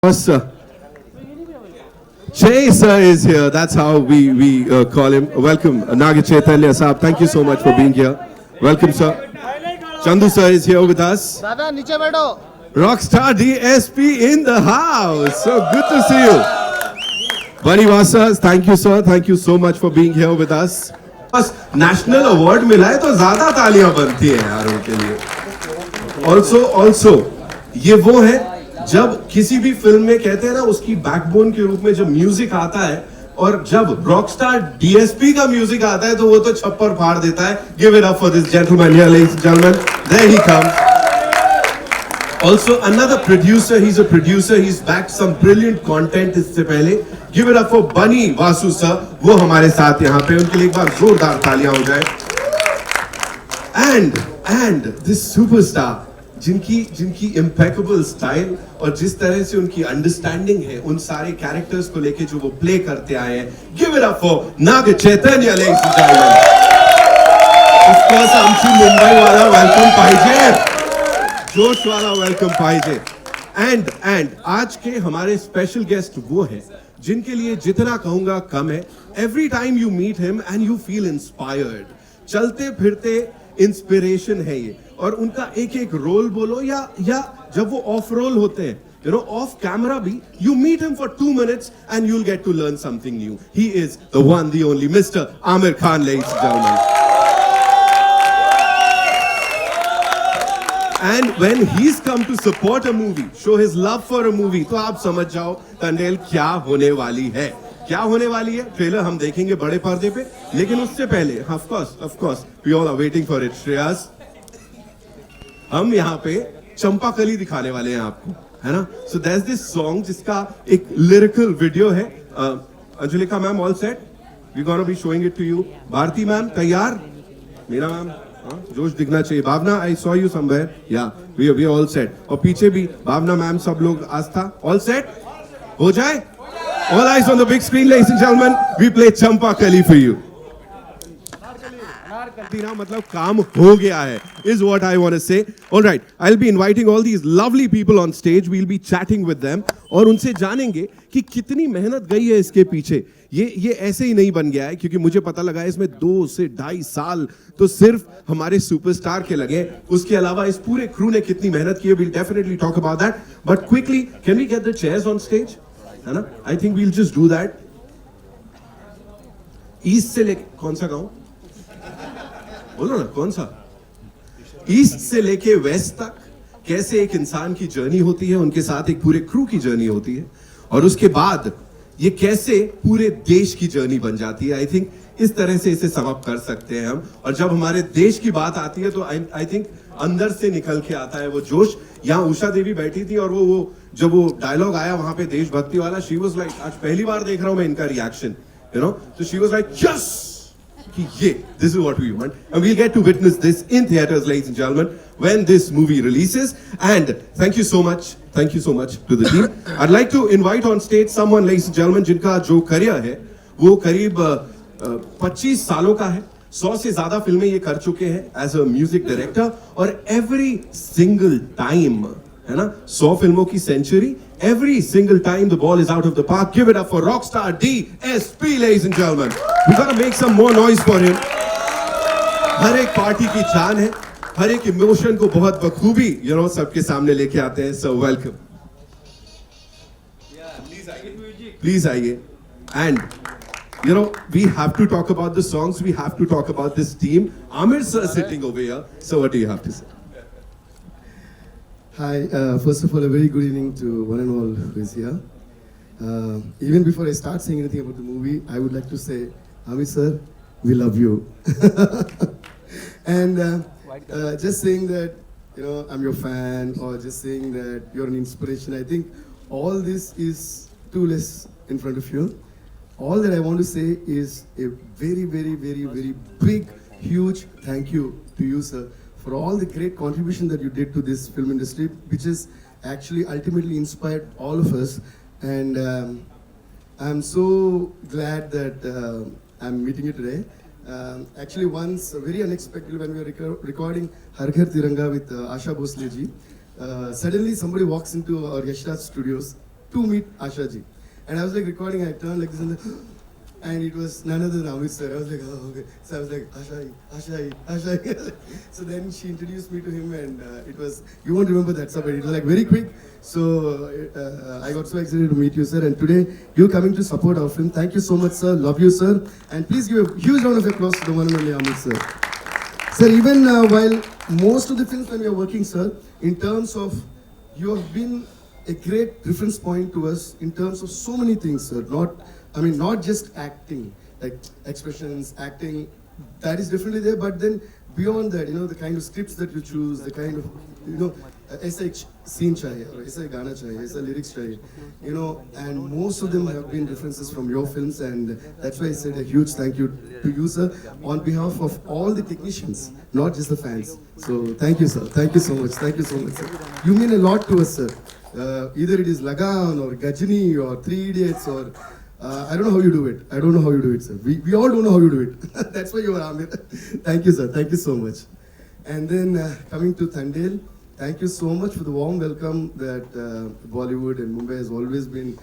Sir. Jay sir is here. That's how we call him. Welcome, Naga Chaitanya Saab. Thank you so much for being here. Welcome, sir. Chandu sir is here with us. दादा नीचे बैठो. Rockstar DSP in the house. So good to see you. Bunny Vasa, thank you, sir. Thank you so much for being here with us. बस national award मिला है तो ज्यादा तालियां बनती है यार उनके लिए. Also, ये वो है जब किसी भी फिल्म में कहते हैं ना उसकी बैकबोन के रूप में जब म्यूजिक आता है और जब रॉकस्टार डीएसपी का म्यूजिक आता है तो वो तो छप्पर फाड़ देता है. Give it up for this gentleman here ladies and gentleman. There he comes. Also another producer, he's a producer, he's backed some brilliant content इससे पहले. Give it up for Bunny Vasu sir. वो हमारे साथ यहाँ पे. उनके लिए एक बार जोरदार तालियां हो जाए. And this superstar जिनकी impeccable style और जिस तरह से उनकी understanding है उन सारे characters को लेके जो वो play करते आए हैं. Give it up for Naga Chaitanya ladies and gentlemen. Of course आमची मुंबई वाला welcome पाहिजे. जोश वाला वेलकम पाइजे. एंड आज के हमारे स्पेशल गेस्ट वो हैं जिनके लिए जितना कहूंगा कम है. Every time you meet him and you feel inspired. चलते फिरते इंस्पिरेशन है ये. और उनका एक एक रोल बोलो या जब वो ऑफ रोल होते हैं, यू नो ऑफ कैमरा भी, you meet him for 2 minutes and you will get to learn something new. He is the one the only mister Aamir Khan ladies and gentleman. And when he's come to support a movie, show his love for a movie, तो आप समझ जाओ टंडेल क्या होने वाली है. क्या होने वाली है ट्रेलर हम देखेंगे बड़े पर्दे पे. लेकिन उससे पहले of course we all are waiting for it. Shreyas, हम यहाँ पे चंपाकली दिखाने वाले हैं आपको, है ना. So there's this song जिसका एक lyrical video है. Anjulika ma'am all set? We gonna be showing it to you. Bharti ma'am तैयार? मीरा मैम जोश दिखना चाहिए. Bhavna, I saw you somewhere. Yeah we all set. और पीछे भी भावना मैम, सब लोग आस्था, ऑल सेट हो जाए. All eyes on the big screen ladies and gentleman. We play Champa Kali for you. मतलब काम हो गया है is what I want to say. All right, I'll be inviting all these lovely people on stage. We'll be chatting with them और उनसे जानेंगे कि कितनी मेहनत गई है इसके पीछे. ये ऐसे ही नहीं बन गया है, क्योंकि मुझे पता लगा है इसमें 2 से 2.5 साल तो सिर्फ हमारे सुपरस्टार के लगे. उसके अलावा इस पूरे क्रू ने कितनी मेहनत की है. We'll definitely talk about that. But quickly, can we get the chairs on stage? है ना? I think we'll just do that. East से लेके कौन सा गाँव बोलो ना, कौन सा? ईस्ट से लेके वेस्ट तक कैसे एक इंसान की जर्नी होती है, उनके साथ एक पूरे क्रू की जर्नी होती है, और उसके बाद ये कैसे पूरे देश की जर्नी बन जाती है. आई थिंक इस तरह से इसे सम अप कर सकते हैं हम. और जब हमारे देश की बात आती है तो आई थिंक अंदर से निकल के आता है वो जोश. यहाँ उषा देवी बैठी थी और वो जब वो डायलॉग आया वहां पे देशभक्ति वाला, शी वाज लाइक, आज पहली बार देख रहा हूं मैं इनका रिएक्शन, यू नो. तो शी वाज लाइक यस कि ये this is what we want, and we'll get to witness this in theaters ladies and gentlemen when this movie releases. And thank you so much to the team. I'd like to invite on stage someone ladies and gentlemen जिनका जो career है वो करीब 25 सालों का है. 100 से ज्यादा फिल्में ये कर चुके हैं एज अ म्यूजिक डायरेक्टर. और एवरी सिंगल टाइम, है ना, 100 फिल्मों की century. Every single time the ball is out of the park. Give it up for Rockstar DSP ladies and gentlemen. We gotta make some more noise for him. हर एक party की जान है, हर एक emotion को बहुत बखूबी सबके सामने लेके आते हैं. So welcome. Please आइए. And we have to talk about the songs. We have to talk about this team. Amir sir sitting over here. So what do you have to say? Hi, first of all, a very good evening to one and all who is here. Even before I start saying anything about the movie, I would like to say, Amit sir, we love you. And just saying that, I'm your fan, or just saying that you're an inspiration, I think all this is too less in front of you. All that I want to say is a very, very, very, very big, huge thank you to you, sir, for all the great contribution that you did to this film industry, which has actually ultimately inspired all of us. And I'm so glad that I'm meeting you today. Actually, once, very unexpectedly, when we were recording Har Ghar Tiranga with Asha Bhosle ji, suddenly somebody walks into our Yashraj studios to meet Asha ji. And I was like recording, I turned like this and it was none other than Amit sir. I was like, oh, okay. So I was like, Asha. So then she introduced me to him and it was, you won't remember that sir, but it was like very quick. So I got so excited to meet you sir, and today you're coming to support our film. Thank you so much sir, love you sir. And please give a huge round of applause to the one and only Amit sir. Sir, even while most of the films when we are working sir, in terms of, you have been a great reference point to us in terms of so many things sir. Not just acting, like expressions, acting, that is definitely there, but then beyond that, the kind of scripts that you choose, the kind of, ऐसा एक scene चाहिए, or ऐसा एक गाना चाहिए, ऐसा lyrics चाहिए, and most of them have been references from your films, and that's why I said a huge thank you to you, sir, on behalf of all the technicians, not just the fans. So thank you, sir. Thank you so much. Thank you so much, sir. You mean a lot to us, sir. Either it is Lagan or Gajini or Three Idiots or I don't know how you do it. I don't know how you do it, sir. We all don't know how you do it. That's why you are Amir. Thank you, sir. Thank you so much. And then coming to Thandel, thank you so much for the warm welcome that Bollywood and Mumbai has always been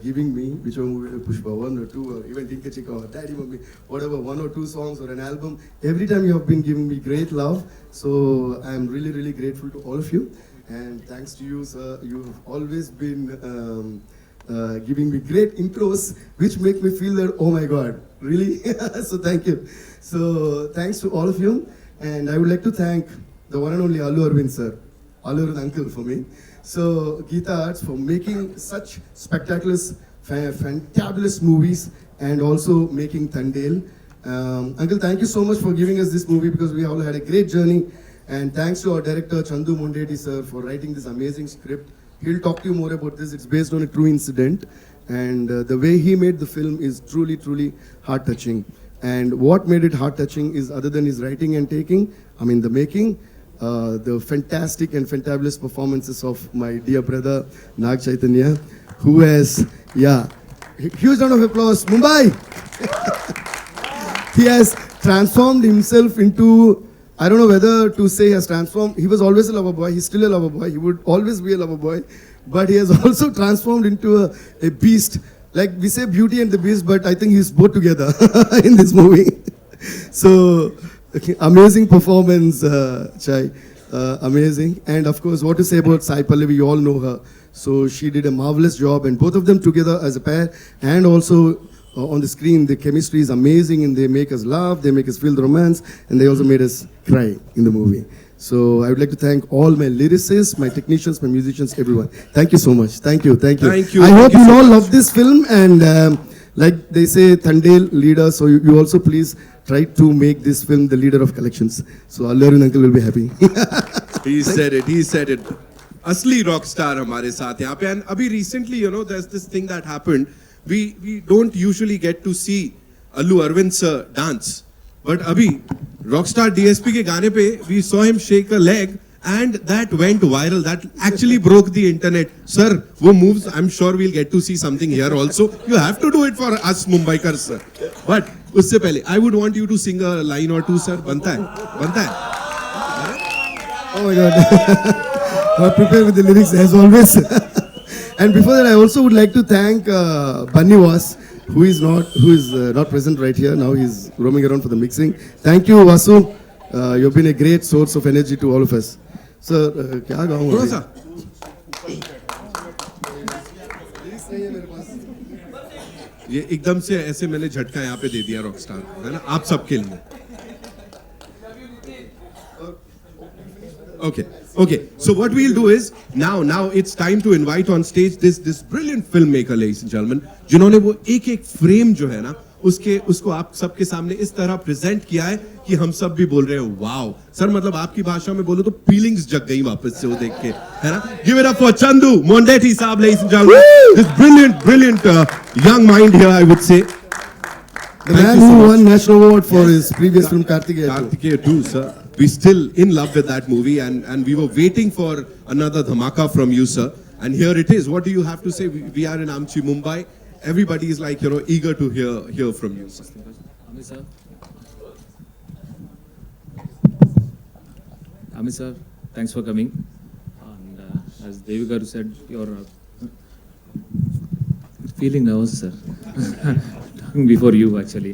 giving me, whichever movie, Pushpa 1 or 2 or even Dinka Chika or Daddy Mummy, whatever, 1 or 2 songs or an album. Every time you have been giving me great love. So I am really, really grateful to all of you. And thanks to you, sir, you have always been giving me great intros, which make me feel that, oh my God, really? So thank you. So thanks to all of you. And I would like to thank the one and only Allu Arvind sir, Allu Arvind uncle for me. So Geeta Arts for making such spectacular, fantabulous movies and also making Thandel. Uncle, thank you so much for giving us this movie because we all had a great journey. And thanks to our director Chandu Mondeti sir for writing this amazing script. He'll talk to you more about this. It's based on a true incident. And the way he made the film is truly, truly heart-touching. And what made it heart-touching is, other than his writing and the making, the fantastic and fantabulous performances of my dear brother, Nag Chaitanya, who has, huge round of applause, Mumbai! He has transformed himself into, I don't know whether to say he has transformed. He was always a lover boy. He's still a lover boy. He would always be a lover boy. But he has also transformed into a beast. Like we say Beauty and the Beast, but I think he's both together in this movie. So, amazing performance, Chai. Amazing. And of course, what to say about Sai Pallavi, you all know her. So she did a marvelous job, and both of them together as a pair, and also on the screen, the chemistry is amazing, and they make us laugh, they make us feel the romance, and they also made us cry in the movie. So I would like to thank all my lyricists, my technicians, my musicians, everyone. Thank you so much. Thank you. Thank you. Thank you. I hope Thank you you so all much. love this film, and like they say, Thandel leader. So you also please try to make this film the leader of collections. So Allu Arvind uncle will be happy. He said it. He said it. असली rock star हमारे साथ यहाँ पे. And अभी recently, there's this thing that happened. We don't usually get to see Allu Arvind sir dance, but abhi Rockstar DSP के गाने पे we saw him shake a leg, and that went viral. That actually broke the internet. Sir, वो moves, I'm sure we'll get to see something here also. You have to do it for us Mumbaikars, sir. But उससे पहले I would want you to sing a line or two, sir. बनता है? बनता है? Oh my God. I'm prepared with the lyrics as always. And before that, I also would like to thank Bunny Was, who is not present right here. Now he's roaming around for the mixing. Thank you, Vasu. You've been a great source of energy to all of us. Sir, क्या गाऊँ? थोड़ा सा. ये एकदम से ऐसे मैंने झटका यहाँ पे दे दिया रॉकस्टार, है ना? आप सबके लिए. Okay. So what we'll do is now it's time to invite on stage this brilliant filmmaker, ladies and gentlemen, जिन्होंने वो एक फ्रेम जो है ना उसको आप सबके सामने इस तरह प्रेजेंट किया है कि हम सब भी बोल रहे हैं वाओ. सर मतलब आपकी भाषा में बोलो तो फीलिंग्स जग गई वापस से वो देख के, है ना? Give it up for Chandu Mondeti साहब, ladies and gentlemen. This brilliant young mind here, I would say. The man who won National Award for his previous film Kartikeya 2. Kartikeya 2, sir. We're still in love with that movie, and we were waiting for another dhamaka from you, sir. And here it is. What do you have to say? We are in Amchi, Mumbai. Everybody is like, eager to hear from you, sir. Amit sir, thanks for coming. And as Devi Garu said, your feeling nervous, sir. Talking before you, actually.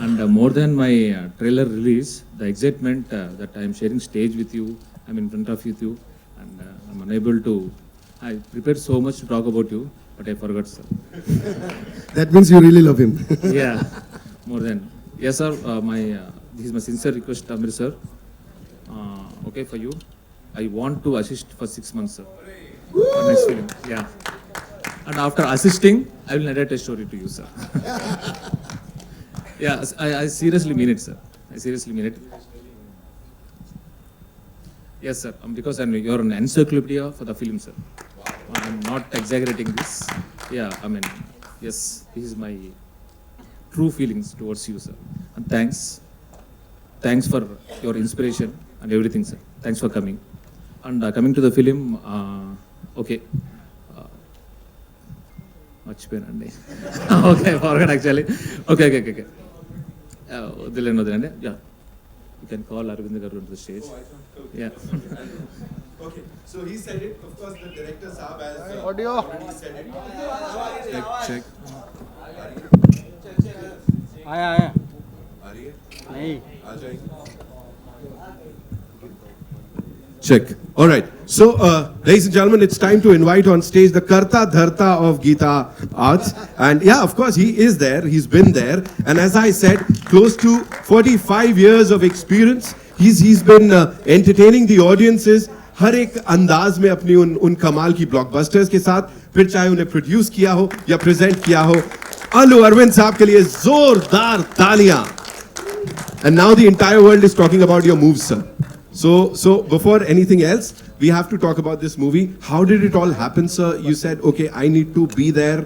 And more than my trailer release, the excitement that I am sharing stage with you, I'm in front of you, and I'm unable to. I prepared so much to talk about you, but I forgot, sir. That means you really love him. Yeah, more than. Yes, sir. This is my sincere request, Amir, sir. Okay for you. I want to assist for 6 months, sir. For next film. Yeah. And after assisting, I will narrate a story to you, sir. Yeah, I seriously mean it, sir. I seriously mean it. Yes, sir. Because you're an encyclopedia for the film, sir. I'm not exaggerating this. Yeah, I mean, yes, this is my true feelings towards you, sir. And thanks. Thanks for your inspiration and everything, sir. Thanks for coming. And coming to the film, okay. మర్చిపోయానండి okay forget actually okay okay okay వదిలేండి వదిలేండి yeah you can call Aravind garu to the stage yeah Okay, so he said it. Of course, the director Saab has Audio. already said it. Check. आया आ रही है? नहीं आ जाएगी. Check. All right. So, ladies and gentlemen, it's time to invite on stage the Karta Dharta of Geeta Arts. And yeah, of course, he is there. He's been there. And as I said, close to 45 years of experience. He's been entertaining the audiences हर एक अंदाज में अपनी उन कमाल की blockbusters के साथ, फिर चाहे उन्हें प्रोड्यूस किया हो या प्रेजेंट किया हो. अल्लू अरविंद साहब के लिए जोरदार तालियां. And now the entire world is talking about your moves, sir. So before anything else, we have to talk about this movie. How did it all happen, sir? You said, okay, I need to be there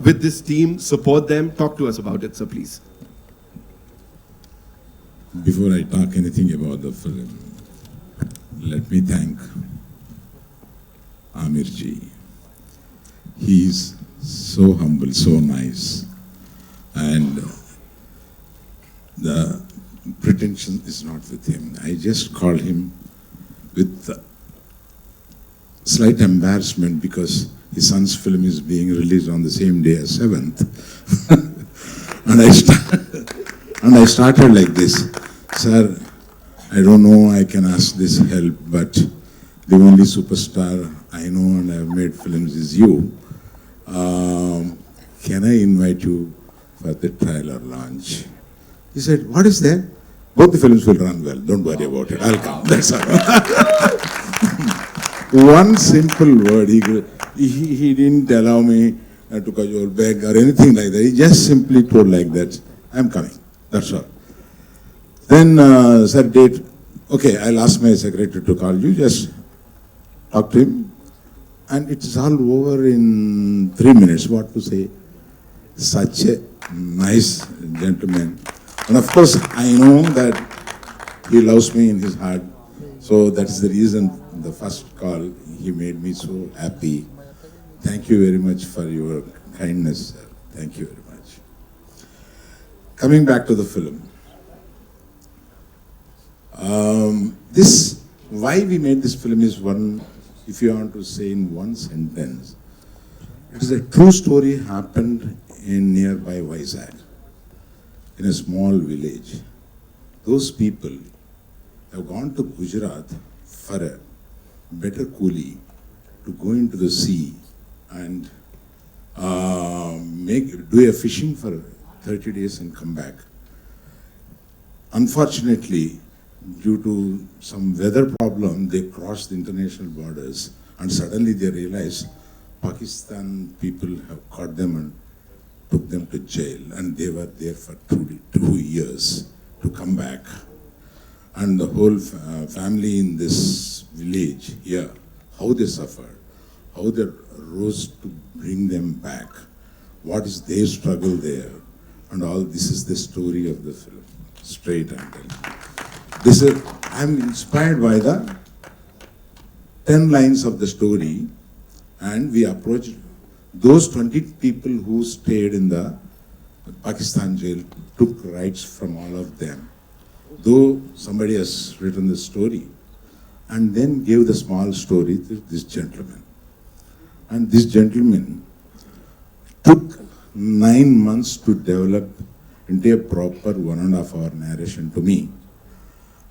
with this team, support them. Talk to us about it, sir, please. Before I talk anything about the film, let me thank Amir ji. He is so humble, so nice, and the pretension is not with him. I just called him with slight embarrassment because his son's film is being released on the same day as 7th. and I started like this, sir, I don't know, I can ask this help, but the only superstar I know and I have made films is you. Can I invite you for the trailer launch? He said, what is there? Both the films will run well. Don't worry about it. I'll come. That's all. One simple word. He didn't allow me to cajole, beg or anything like that. He just simply told like that, I'm coming. That's all. Then, sir, date. Okay, I'll ask my secretary to call you. Just talk to him. And it's all over in 3 minutes. What to say? Such a nice gentleman. And of course, I know that he loves me in his heart. So that is the reason the first call, he made me so happy. Thank you very much for your kindness, sir. Thank you very much. Coming back to the film. Why we made this film is one, if you want to say in one sentence, it is a true story happened in nearby Vizag, in a small village. Those people have gone to Gujarat for a better coolie to go into the sea and do a fishing for 30 days and come back. Unfortunately, due to some weather problem, they crossed the international borders and suddenly they realized Pakistan people have caught them and took them to jail, and they were there for 2 years to come back. And the whole family in this village here, how they suffered, how they rose to bring them back, what is their struggle there, and all this is the story of the film. Straight and telling. I'm inspired by the 10 lines of the story, and we approached those 20 people who stayed in the Pakistan jail, took rights from all of them, though somebody has written the story, and then gave the small story to this gentleman. And this gentleman took 9 months to develop into a proper 1.5 hour narration to me.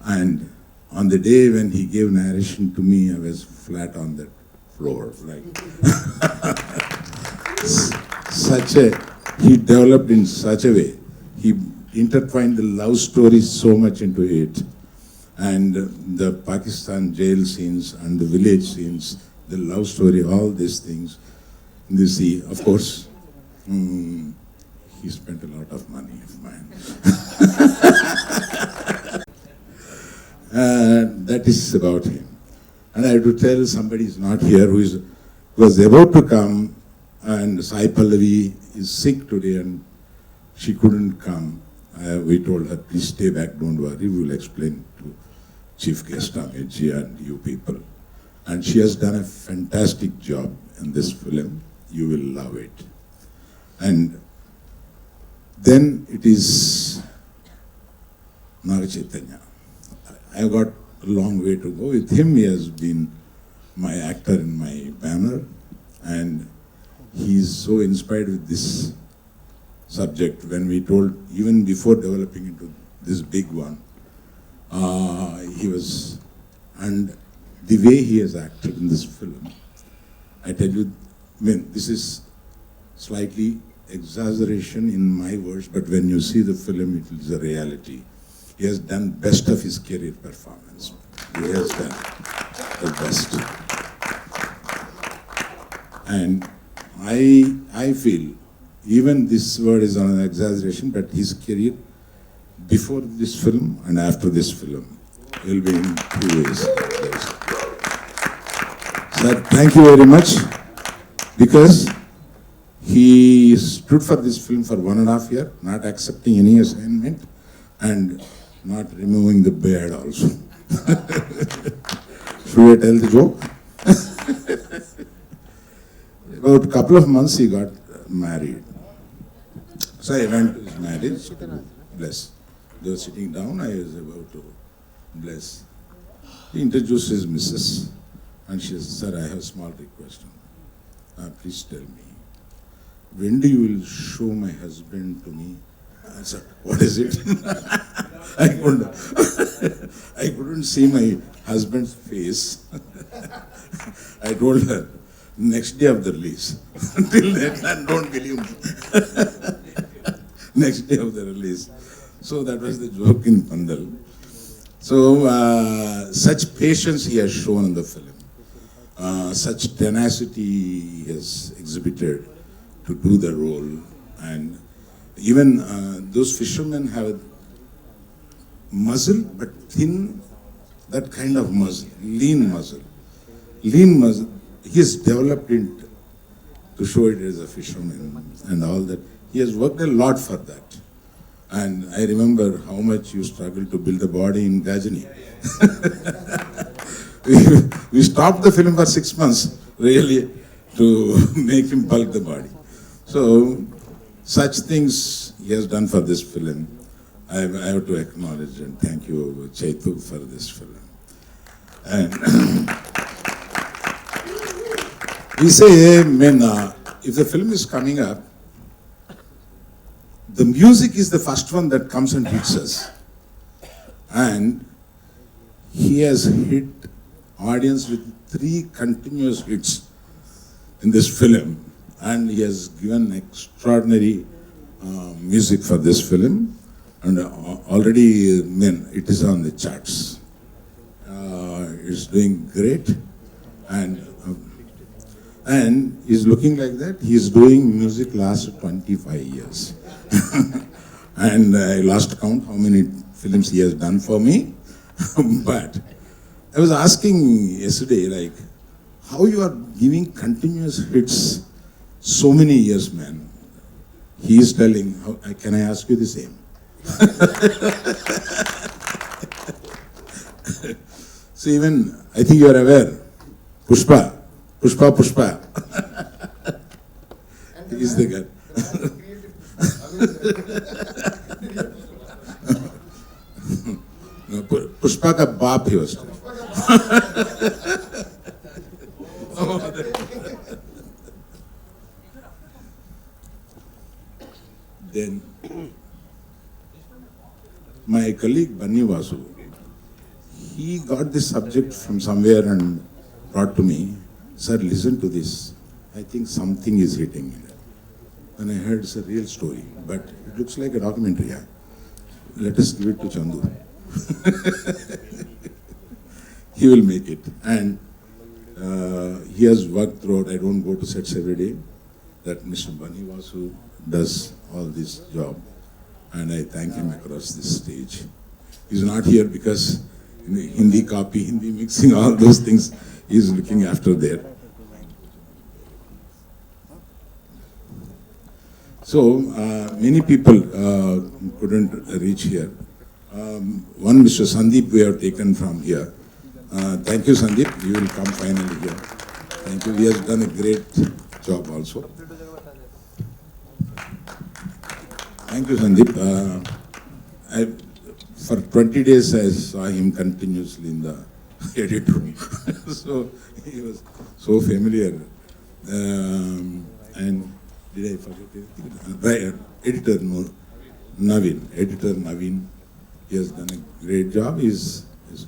And on the day when he gave narration to me, I was flat on the floor. Like he developed in such a way. He intertwined the love story so much into it. And the Pakistan jail scenes and the village scenes, the love story, all these things. You see, of course, he spent a lot of money of mine. That is about him. And I have to tell somebody is not here who was about to come, and Sai Pallavi is sick today and she couldn't come. We told her, please stay back, don't worry, we will explain to Chief Guest Amitji and you people. And she has done a fantastic job in this film. You will love it. And then it is Naga Chaitanya. I got a long way to go. With him, he has been my actor in my banner, and he's so inspired with this subject. When we told, even before developing into this big one, he was, and the way he has acted in this film, I tell you, I mean, this is slightly exaggeration in my words, but when you see the film, it is a reality. He has done best of his career performance. He has done the best. And I feel, even this word is an exaggeration, but his career before this film and after this film will be in 2 ways. Sir, thank you very much, because he stood for this film for 1.5 years, not accepting any assignment and not removing the beard also. Should I tell the joke? About a couple of months he got married. So I went to his marriage to bless. They were sitting down, I was about to bless. He introduced his missus and she said, sir, I have a small request. Please tell me, when do you will show my husband to me? I said, what is it? I couldn't see my husband's face. I told her, next day of the release. Until then, don't believe me. Next day of the release. So that was the joke in Pandal. So such patience he has shown in the film. Such tenacity he has exhibited to do the role. And even those fishermen have muscle, but thin, that kind of muscle, lean muscle. Lean muscle, he has developed it to show it as a fisherman and all that. He has worked a lot for that. And I remember how much you struggled to build a body in Gajani. we stopped the film for 6 months, really, to make him bulk the body. So, such things he has done for this film. I have to acknowledge and thank you, Chaitu, for this film. And we say, if the film is coming up, the music is the first one that comes and hits us. And he has hit audience with 3 continuous hits in this film. And he has given extraordinary music for this film. And already, it is on the charts. It's doing great. And he's looking like that. He's doing music last 25 years. And I lost count how many films he has done for me. But I was asking yesterday, like, how you are giving continuous hits so many years, man. He is telling, can I ask you the same? So even, I think you are aware, Pushpa. He is the guy. Pushpa ka baap hi was. Then my colleague Banni Vasu, he got this subject from somewhere and brought to me. Sir, listen to this. I think something is hitting me. And I heard it's a real story, but it looks like a documentary. Yeah? Let us give it to Chandu. He will make it. And he has worked throughout. I don't go to sets every day. That Mr. Banni Vasu does all this job. And I thank him across this stage. He's not here because in the Hindi copy, Hindi mixing, all those things, he's looking after there. So, many people couldn't reach here. One, Mr. Sandeep, we have taken from here. Thank you, Sandeep. You will come finally here. Thank you. He has done a great job also. Thank you, Sandeep. For 20 days, I saw him continuously in the edit room. So, he was so familiar. And did I forget anything? Right, editor Naveen. He has done a great job. He's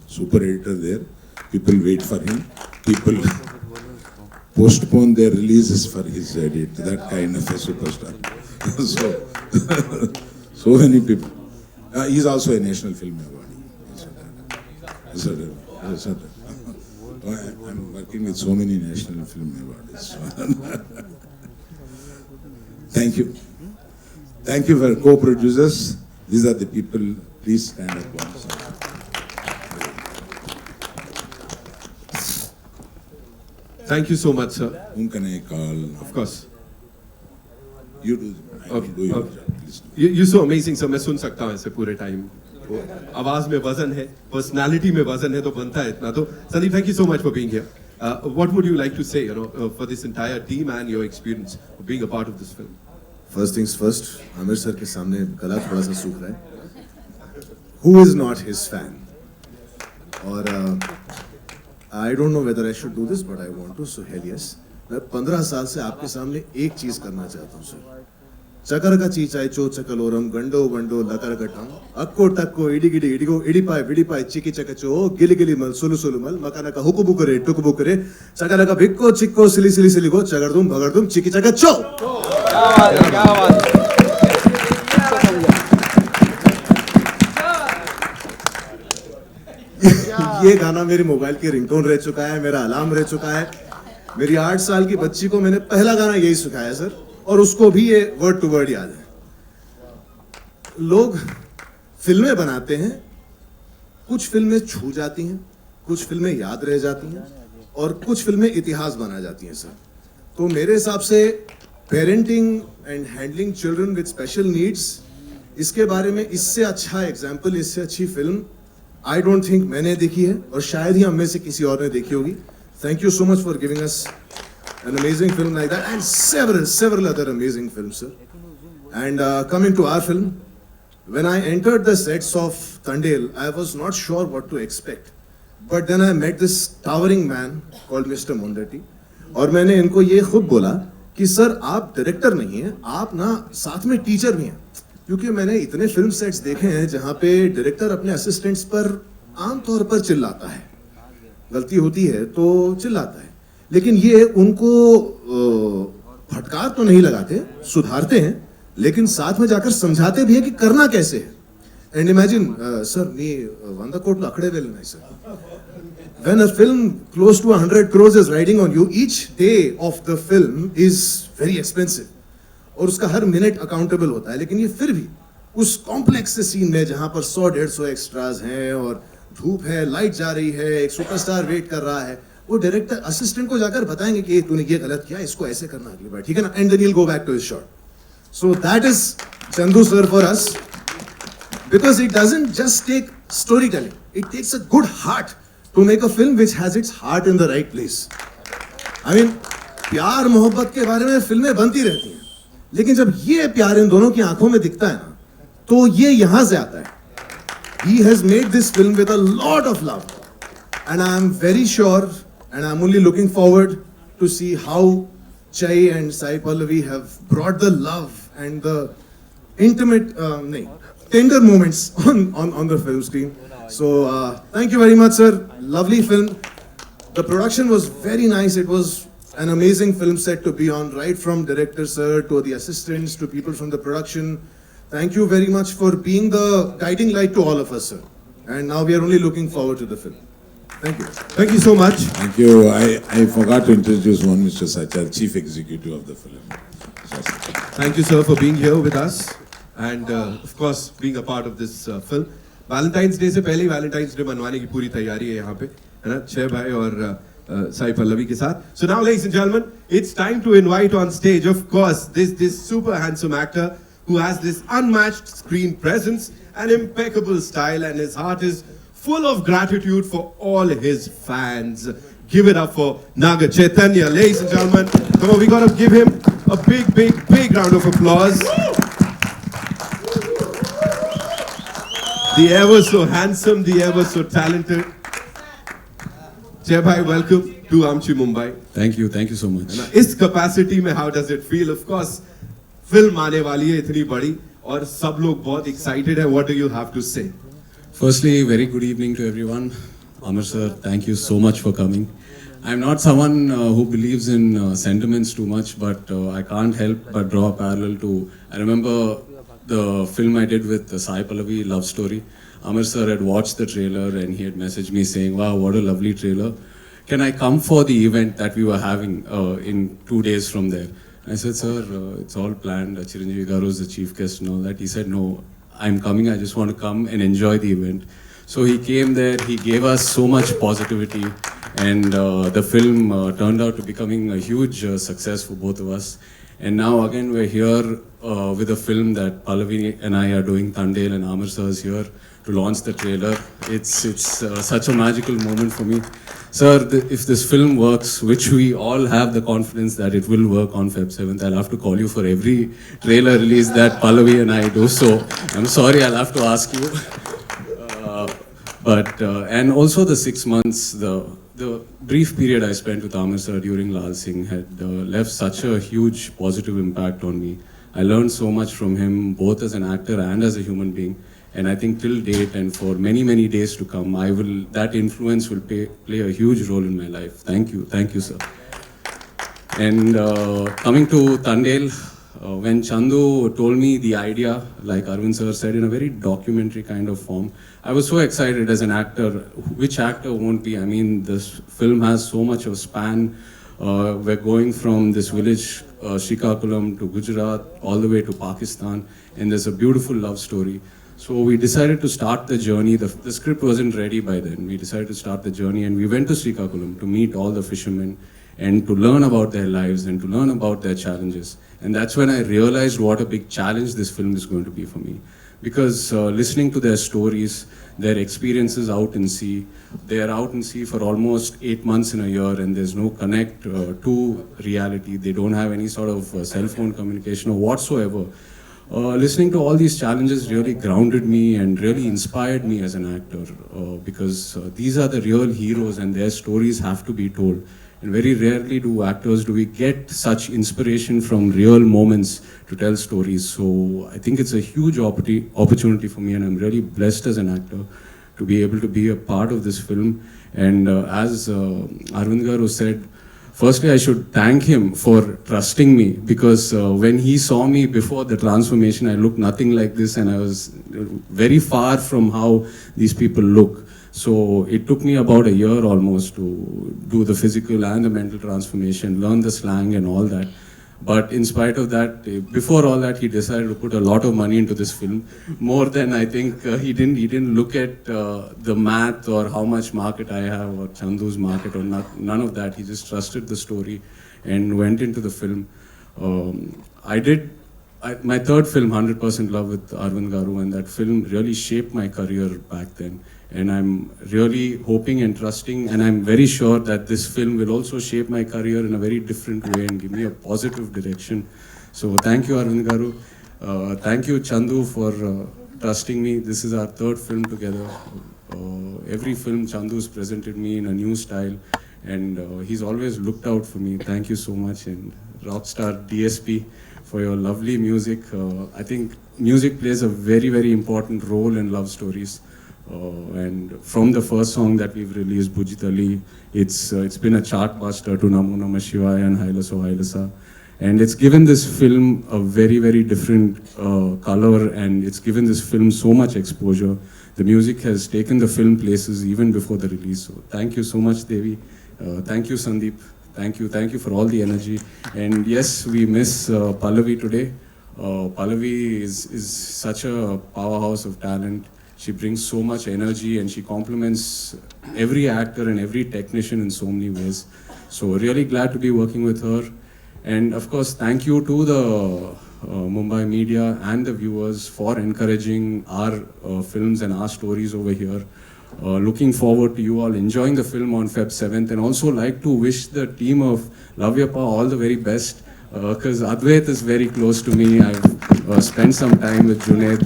super editor there. People wait for him. People postpone their releases for his edit. That kind of a superstar. So many people. He's also a National Film Award. I'm working with so many National Film Awards. Thank you. Thank you for co-producers. These are the people. Please stand up once. Thank you so much, sir. Whom can I call? Of course. You do. I will do your job. Please do. You so amazing, sir. मैं सुन सकता हूँ ऐसे पूरे time. आवाज में वजन है, personality में वजन है तो बनता है इतना. तो Sandeep, thank you so much for being here. What would you like to say, for this entire team and your experience of being a part of this film? First things first, Aamir sir के सामने गला थोड़ा सा सूख रहा है. Who is not his fan? और I don't know whether I should do this, but I want to. So hell yes. मैं 15 साल से आपके सामने एक चीज करना चाहता हूँ सर. चकर का चीचाई चो चकलोरम गंडो वंडो लकर कटम अक्को टक्को इडी गिडी इडिगो इडिपाई विडिपाई चिकी चकचो गिली गिली मल सुलु सुलु मल मकाना का हुकुबु करे टुकुबु करे चकर का भिक्को चिक्को सिली सिली सिली गो चगड़दुम भगड़दुम चिकी चकचो. क्या बात ये गाना मेरी मोबाइल की रिंगटोन रह चुका है, मेरा अलार्म रह चुका है. मेरी 8 साल की बच्ची को मैंने पहला गाना यही सिखाया सर, और उसको भी ये वर्ड टू वर्ड याद है. लोग फिल्में बनाते हैं, कुछ फिल्में छू जाती हैं, कुछ फिल्में याद रह जाती हैं, और कुछ फिल्में इतिहास बना जाती हैं सर. तो मेरे हिसाब से parenting and handling children with special needs, इसके बारे में इससे अच्छा एग्जाम्पल, इससे अच्छी फिल्म आई डोंट थिंक मैंने देखी है, और शायद ही हम में से किसी और ने देखी होगी. Thank you so much for giving us an amazing film like that, and several other amazing films, sir. And coming to our film, when I entered the sets of Tandel, I was not sure what to expect. But then I met this towering man called Mr. Mondati. और मैंने इनको ये खुद बोला कि sir आप director नहीं हैं, आप ना साथ में टीचर भी हैं. क्योंकि मैंने इतने फिल्म सेट्स देखे हैं जहाँ पे डायरेक्टर अपने असिस्टेंट्स पर आमतौर पर चिल्लाता है, गलती होती है तो चिल्लाता है, लेकिन ये उनको फटकार तो नहीं लगाते, सुधारते हैं, लेकिन साथ में जाकर समझाते भी हैं कि करना कैसे है. एंड इमेजिन सर मी 100 कोटी अकड़े वेल नहीं sir. When a film close to 100 crores is riding on you, each day of the film is very expensive. और उसका हर मिनट अकाउंटेबल होता है, लेकिन ये फिर भी उस कॉम्प्लेक्स से सीन में जहां पर 100-150 एक्स्ट्राज हैं और धूप है, लाइट जा रही है, एक सुपरस्टार वेट कर रहा है, वो डायरेक्टर असिस्टेंट को जाकर बताएंगे कि तूने ये गलत किया, इसको ऐसे करना अगली बार, ठीक है ना, and then he will go back to his shot. So that is Chandu sir for us, because it doesn't just take story telling, it takes a good heart to make a film which has its heart in the right place. I mean प्यार मोहब्बत के बारे में फिल्में बनती रहती हैं, लेकिन जब ये प्यार इन दोनों की आंखों में दिखता है ना, तो ये यहां से आता है. He has made this film with a lot of love, and I am very sure, and I am only looking forward to see how Chai and Sai Pallavi have brought the love and the intimate, nahi, tender moments on the film screen. So thank you very much, sir. Lovely film. The production was very nice. It was an amazing film set to be on, right from director sir to the assistants to people from the production. Thank you very much for being the guiding light to all of us, sir. And now we are only looking forward to the film. Thank you. Thank you so much. Thank you. I forgot to introduce one Mr. Sachar, Chief Executive of the film. Thank you, sir, for being here with us and, of course, being a part of this film. Valentine's Day से पहले ही Valentine's Day मनवाने की पूरी तैयारी है यहाँ पे, है ना? छह भाई और साई पल्लवी के साथ. So now, ladies and gentlemen, it's time to invite on stage, of course, this super handsome actor who has this unmatched screen presence and impeccable style, and his heart is full of gratitude for all his fans. Give it up for Naga Chaitanya, ladies and gentlemen. Come on, we gotta give him a big round of applause. The ever so handsome, the ever so talented. Jai Bhai, welcome to Amchi Mumbai. Thank you so much. इस capacity में how does it feel? Of course, film आने वाली है इतनी बड़ी और सब लोग बहुत excited हैं. What do you have to say? Firstly, very good evening to everyone. Amar sir, thank you so much for coming. I'm not someone who believes in sentiments too much, but I can't help but draw a parallel to. I remember the film I did with Sai Pallavi, Love Story. Amar sir had watched the trailer and he had messaged me saying, "Wow, what a lovely trailer. Can I come for the event that we were having in 2 days from there?" I said, "Sir, it's all planned. Chiranjeevi Garu is the chief guest and all that." He said, "No, I'm coming. I just want to come and enjoy the event." So he came there. He gave us so much positivity, and the film turned out to becoming a huge success for both of us. And now again we're here with a film that Pallavi and I are doing. Tandel and Amar sir is here to launch the trailer. It's such a magical moment for me. Sir, if this film works, which we all have the confidence that it will work on Feb 7th, I'll have to call you for every trailer release that Pallavi and I do. So I'm sorry, I'll have to ask you. And also the 6 months, the brief period I spent with Amar sir during Lal Singh had left such a huge positive impact on me. I learned so much from him, both as an actor and as a human being. And I think till date and for many days to come, that influence will play a huge role in my life. Thank you, sir. And coming to Tandel, when Chandu told me the idea, like Arvind sir said, in a very documentary kind of form, I was so excited as an actor. Which actor won't be? I mean, this film has so much of span. We're going from this village, Srikakulam, to Gujarat, all the way to Pakistan, and there's a beautiful love story. So we decided to start the journey. The script wasn't ready by then. We decided to start the journey, and we went to Srikakulam to meet all the fishermen and to learn about their lives and to learn about their challenges. And that's when I realized what a big challenge this film is going to be for me. Because listening to their stories, their experiences out in sea, they are out in sea for almost 8 months in a year, and there's no connect to reality. They don't have any sort of cell phone communication or whatsoever. Listening to all these challenges really grounded me and really inspired me as an actor, because these are the real heroes and their stories have to be told. And very rarely do we get such inspiration from real moments to tell stories. So I think it's a huge opportunity for me, and I'm really blessed as an actor to be able to be a part of this film. And as Arvind Garu said, firstly, I should thank him for trusting me, because when he saw me before the transformation, I looked nothing like this, and I was very far from how these people look. So it took me about a year almost to do the physical and the mental transformation, learn the slang and all that. But in spite of that, before all that, he decided to put a lot of money into this film. More than I think he didn't look at the math or how much market I have or Chandu's market or none of that. He just trusted the story and went into the film. My third film, 100% Love with Arvind Garu, and that film really shaped my career back then. And I'm really hoping and trusting, and I'm very sure that this film will also shape my career in a very different way and give me a positive direction. So thank you, Arvind Garu. Thank you, Chandu, for trusting me. This is our third film together. Every film Chandu's presented me in a new style, and he's always looked out for me. Thank you so much, and Rockstar DSP for your lovely music. I think music plays a very, very important role in love stories. And from the first song that we've released, Bujitali, it's been a chart buster to Namo Namah Shivaya and Hailaso Hailasa. And it's given this film a very, very different color, and it's given this film so much exposure. The music has taken the film places even before the release. So thank you so much, Devi. Thank you, Sandeep. Thank you for all the energy. And yes, we miss Pallavi today. Pallavi is such a powerhouse of talent. She brings so much energy and she complements every actor and every technician in so many ways. So really glad to be working with her. And of course, thank you to the Mumbai media and the viewers for encouraging our films and our stories over here. Looking forward to you all enjoying the film on Feb 7th, and also like to wish the team of Lavyapa all the very best, because Advait is very close to me. I've spent some time with Junaid,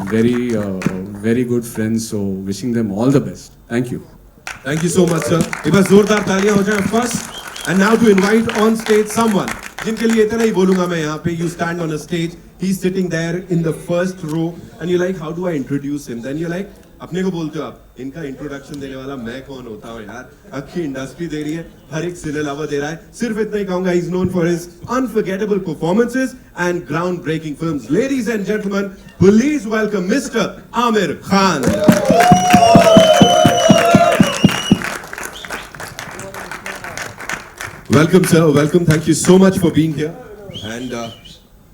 very good friends, so wishing them all the best. Thank you. Thank you so much, sir. एक बार जोरदार तालियां हो जाएं, of course. And now to invite on stage someone जिनके लिए इतना ही बोलूंगा मैं यहाँ पे. You stand on a stage, he's sitting there in the first row, and you're like, how do I introduce him? Then you're like, अपने को बोलते हो आप, इनका इंट्रोडक्शन देने वाला मैं कौन होता हूँ यार. अच्छी इंडस्ट्री दे रही है, हर एक सिने लवर दे रहा है. सिर्फ इतना ही कहूंगा, he's known for his unforgettable performances and groundbreaking films. Ladies and gentlemen, please welcome Mr. Amir Khan. Welcome, sir. Welcome. Thank you so much for being here. And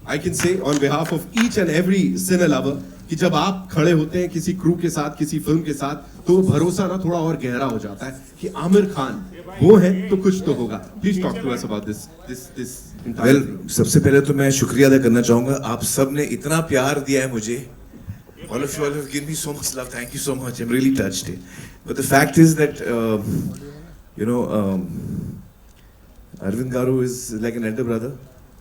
I can say on behalf of each and every cine lover कि जब आप खड़े होते हैं किसी crew के साथ, किसी फिल्म के साथ, तो भरोसा ना थोड़ा और गहरा हो जाता है कि आमिर खान वो है तो कुछ तो होगा. Please talk to us about this entire well thing. सबसे पहले तो मैं शुक्रिया अदा करना चाहूँगा. आप सब ने इतना प्यार दिया है मुझे. All of you all have given me so much love. Thank you so much. I'm really touched. But the fact is that Arvind Garu is like an elder brother,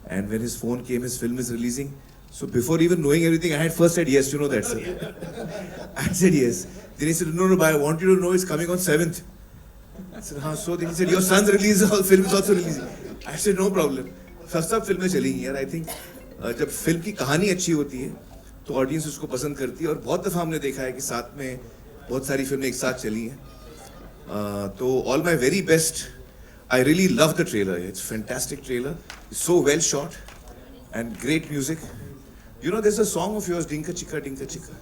and when his phone came, his film is releasing. So before even knowing everything, I had first said yes. You know that, sir. I said yes. Then he said, no, but I want you to know it's coming on 7th. I said, हाँ. So then he said, your son's release, all film is also releasing. I said, no problem. सब फिल्में चलेंगी यार. I think जब film की कहानी अच्छी होती है, तो ऑडियंस उसको पसंद करती है. और बहुत दफा हमने देखा है कि साथ में बहुत सारी फिल्में एक साथ चली हैं. तो all my very best. I really love the trailer. It's a fantastic trailer. It's so well shot and great music. You know, there's a song of yours, Dinka Chika, Dinka Chika.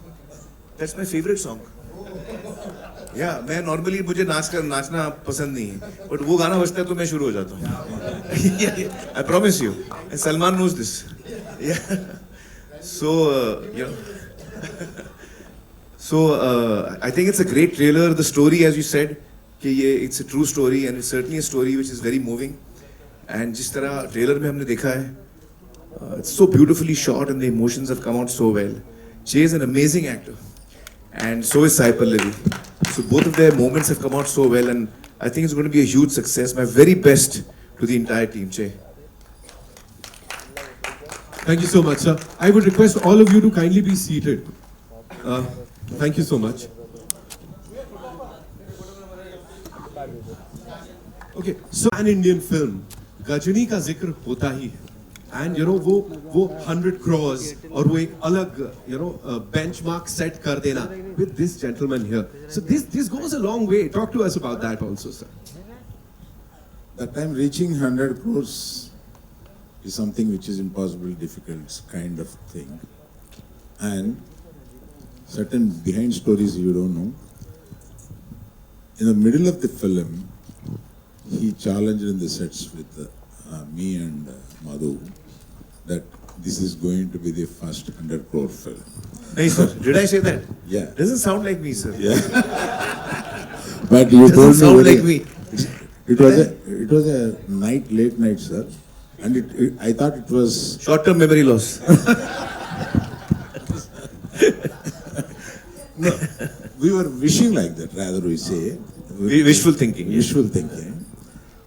That's my favorite song. Yeah, मैं normally मुझे नाचना पसंद नहीं है, but वो गाना बजता है तो मैं शुरू हो जाता हूँ. Yeah, I promise you. And Salman knows this. Yeah. So I think it's a great trailer. The story, as you said, कि ये it's a true story and it's certainly a story which is very moving. And जिस तरह trailer में हमने देखा है, it's so beautifully shot and the emotions have come out so well. Jay is an amazing actor, and so is Sai Pallavi. So both of their moments have come out so well, and I think it's going to be a huge success. My very best to the entire team, Jay. Thank you so much, sir. I would request all of you to kindly be seated. Thank you so much. Okay, so an Indian film, Ghazni का जिक्र होता ही है. And वो 100 crores और वो एक अलग benchmark set कर देना with this gentleman here. So this goes a long way. Talk to us about that also, sir. That time reaching 100 crores is something which is impossible, difficult kind of thing. And certain behind stories you don't know. In the middle of the film, he challenged in the sets with me and Madhu that this is going to be the first 100 crore film. Hey, sir, did I say that? Yeah. Doesn't sound like me, sir. Yeah. But you Doesn't told me sound very- like me. It was a late night, sir, and I thought it was. Short-term memory loss. No, we were wishing like that, rather we say. Wishful thinking. Yes. Wishful thinking.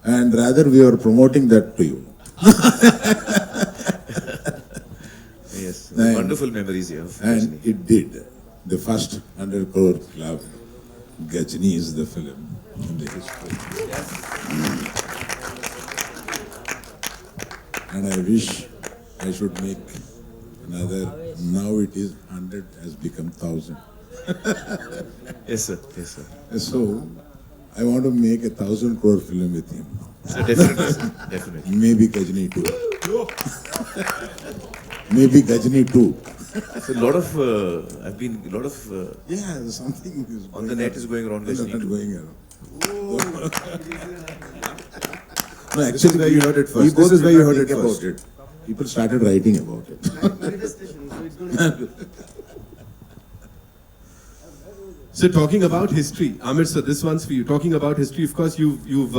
And rather we were promoting that to you. Yes. And- Wonderful memories here. And it did. The first 100 crore club, Gajni is the film in the history. And I wish I should make another, now it is 100 has become 1,000. Yes, sir. Yes, sir. So, I want to make 1,000 crore film with him. So definitely, sir. Definitely. Maybe Gajni too. Maybe Gajni too. So a lot of, I've been, a lot of, Yeah, something is on the net is going around It's Gajni not too. going around. No, actually, where you heard it first. This is where you heard Think it about first. People started writing about it. So talking about history, Amir sir, this one's for you. Talking about history, of course, you've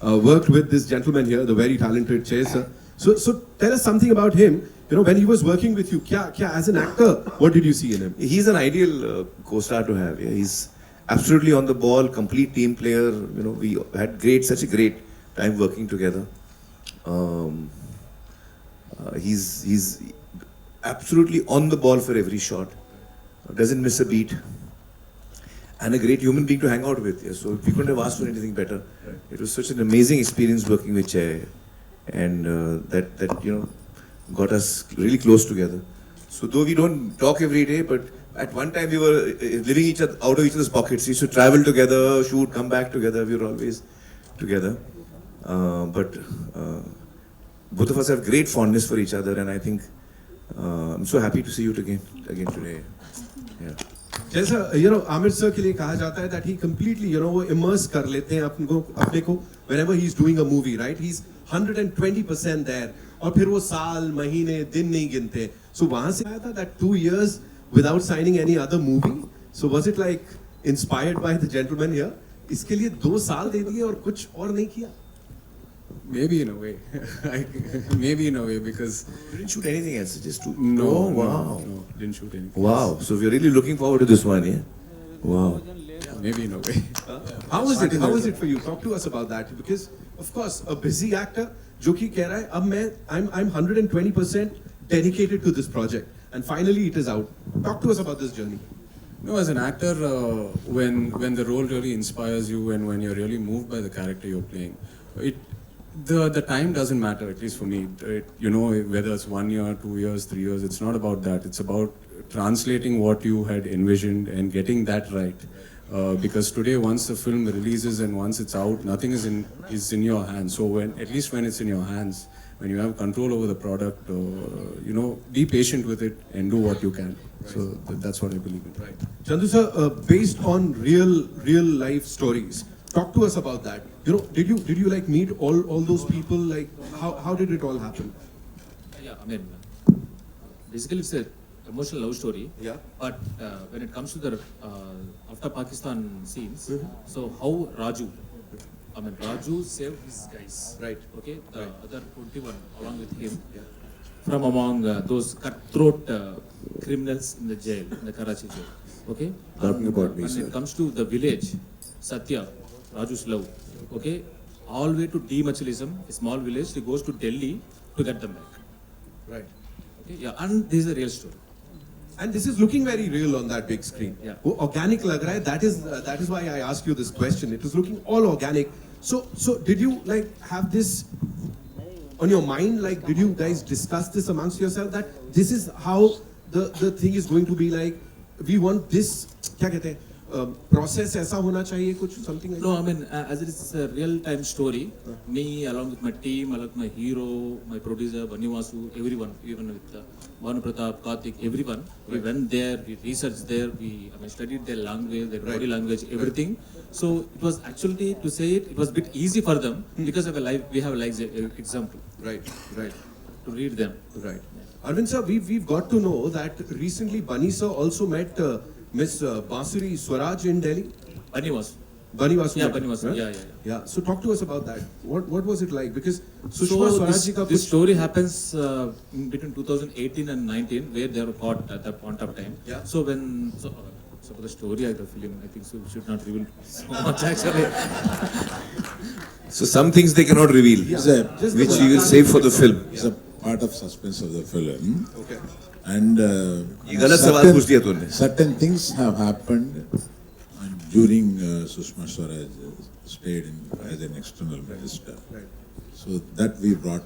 worked with this gentleman here, the very talented Che sir. So tell us something about him. You know, when he was working with you, kya, as an actor, what did you see in him? He's an ideal co-star to have. Yeah, he's absolutely on the ball, complete team player. You know, we had such a great time working together. He's absolutely on the ball for every shot. Doesn't miss a beat. And a great human being to hang out with. Yeah. So we couldn't have asked for anything better. It was such an amazing experience working with Che, and that you know got us really close together. So though we don't talk every day, but at one time we were living each other out of each other's pockets. We used to travel together, shoot, come back together. We were always together. But both of us have great fondness for each other, and I think I'm so happy to see you again today. Yeah. जैसा Aamir sir के लिए कहा जाता है that he completely वो immerse कर लेते हैं अपने को whenever he's doing a movie, right? He's 120% there, और फिर वो साल महीने दिन नहीं गिनते. So वहाँ से आया था that 2 years without signing any other movie. So was it like inspired by the gentleman here? इसके लिए 2 साल दे दिए और कुछ और नहीं किया? Maybe in a way. Maybe in a way, because You didn't shoot anything else, just to. no, Oh, no, wow. no, didn't shoot anything. Wow. So we're really looking forward to this one, yeah? Wow. Yeah, maybe in a way. How was it? How was it for you? Talk to us about that, because of course a busy actor जो कि कह रहा है अब I'm 120% dedicated to this project, and finally it is out. Talk to us about this journey. No, as an actor, when the role really inspires you and when you're really moved by the character you're playing, the time doesn't matter, at least for me. You know, whether it's 1 year, 2 years, 3 years, it's not about that. It's about translating what you had envisioned and getting that right. Because today, once the film releases and once it's out, nothing is in your hands. So at least when it's in your hands, when you have control over the product, you know, be patient with it and do what you can. So that's what I believe in. Right. Chandu sir, based on real life stories, talk to us about that. You know, did you like meet all those people? Like how did it all happen? Yeah, I mean, basically it's a emotional love story. Yeah. But when it comes to the after Pakistan scenes, so how Raju saved his guys. Right. Okay. The other 21 along with him from among those cutthroat criminals in the jail, in the Karachi jail. Okay. Talking about me, when sir. it comes to the village, Satya, Raju's love. Okay. All the way to Demachilism, a small village, he goes to Delhi to get them back. Right. Okay. Yeah. And this is a real story. And this is looking very real on that big screen. Yeah. वो organic लग रहा है. That is why I asked you this question. It was looking all organic. So did you like have this on your mind? Like, did you guys discuss this amongst yourself that this is how the thing is going to be like? We want this. क्या कहते हैं? Process ऐसा होना चाहिए कुछ something like No, I mean, as it is a real-time story, me along with my team, along with my hero, my producer, Banivasu, everyone, even with Bhanu Pratap, Karthik, everyone, we went there, we researched there, we studied their language, their body language, everything. So it was actually, to say it, it was a bit easy for them because of we have a live example Right. to read them. Right. Arvind sir, we've got to know that recently Bunny sir also met Miss Basuri Swaraj in Delhi. Banivasu. Bunny Vasu. Yeah, met, Banivasu. right? Yeah. So talk to us about that. What was it like? Because So Sushma Swaraj ji ka this kuch- story happens in between 2018 and 19, where they were caught at that point of time. Yeah. So for the story of the film, I think so we should not reveal so much actually. So some things they cannot reveal, It's a, which you will save for the film. it's a part of suspense of the film. Okay. And ये गलत सवाल पूछ दिया तूने. certain things have happened during Sushma Swaraj stayed as an external minister. Right. So that we brought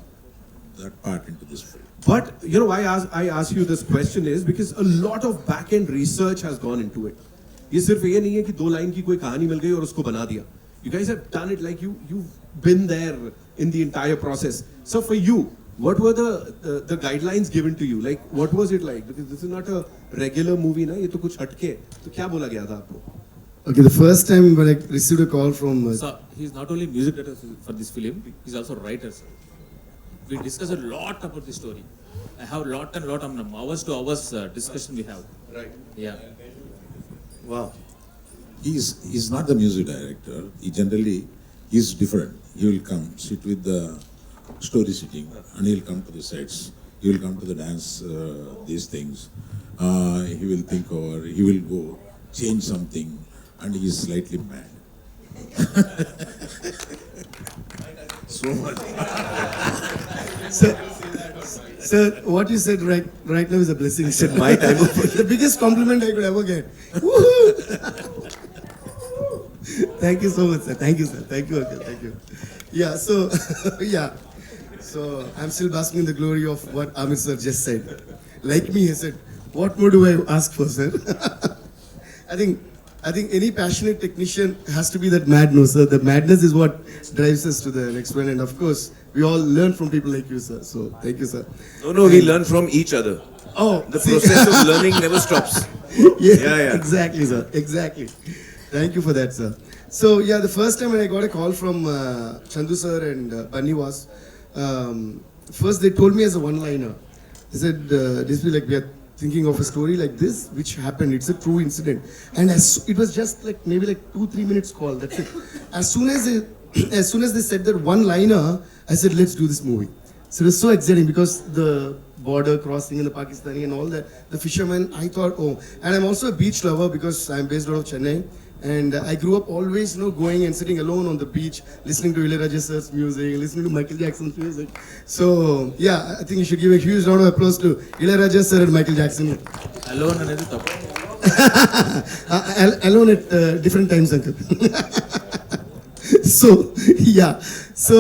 that part into this film. But you know why I ask you this question is because a lot of back end research has gone into it. ये सिर्फ ये नहीं है कि 2 line की कोई कहानी मिल गई और उसको बना दिया. You guys have done it like you've been there in the entire process. So for you, what were the guidelines given to you? Like what was it like? Because this is not a regular movie ना, ये तो कुछ हटके. तो क्या बोला गया था आपको? Okay, the first time when I received a call from So he's not only music director for this film, he's also writer, sir. We discuss a lot about the story. I have lot and lot of hours to hours discussion we have. Right. Yeah. Wow. He's not the music director. He's different. He will come, sit with the story sitting, and he'll come to the sets. He will come to the dance, these things. He will think over, he will go, change something, and he is slightly mad. So much. Sir, what you said right now is a blessing. I said my time of The biggest compliment I could ever get. Woohoo! Thank you so much, sir. Thank you, sir. Thank you, okay, thank you. Yeah, so yeah. So I'm still basking in the glory of what Amit sir just said. Like me, he said, what more do I ask for, sir? I think any passionate technician has to be that mad, no, sir. The madness is what drives us to the next one, and of course, we all learn from people like you, sir. So thank you, sir. No, we learn from each other. Oh, The see? process of learning never stops. Yeah. Exactly, sir. Exactly. Thank you for that, sir. So yeah, the first time when I got a call from Chandu sir and Bunny was, first they told me as a one-liner. They said, this will like we are thinking of a story like this, which happened. It's a true incident, and it was just like maybe like 2-3 minutes call. That's it. As soon as they said that one-liner, I said, let's do this movie. So it was so exciting because the border crossing in the Pakistani and all that, the fishermen, I thought, oh, and I'm also a beach lover because I'm based out of Chennai. And I grew up always, going and sitting alone on the beach, listening to Ilayaraja sir's music, listening to Michael Jackson's music. So, yeah, I think you should give a huge round of applause to Ilayaraja sir and Michael Jackson. Alone అనేది తప్పు. Alone at different times, uncle. So, yeah. So,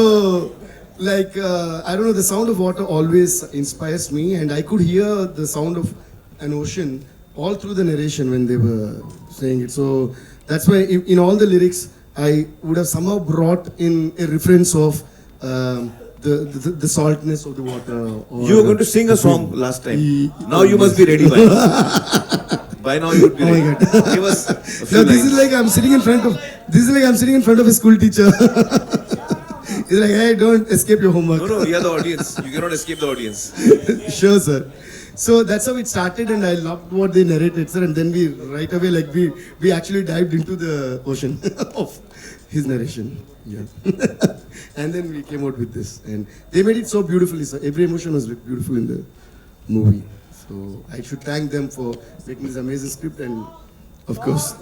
like, I don't know, the sound of water always inspires me, and I could hear the sound of an ocean all through the narration when they were saying it. So, that's why in all the lyrics, I would have somehow brought in a reference of the saltness of the water. Or You were going to sing a song last time. Now you must be ready by now. By now you would be Oh my ready. God. Give us a few No, this lines. is like I'm sitting in front of a school teacher. He's like, hey, don't escape your homework. No, we are the audience. You cannot escape the audience. Sure, sir. So that's how it started, and I loved what they narrated, sir. And then we right away, like we actually dived into the ocean of his narration. Yeah. And then we came out with this, and they made it so beautifully, sir. Every emotion was beautiful in the movie. So I should thank them for making this amazing script, and of course.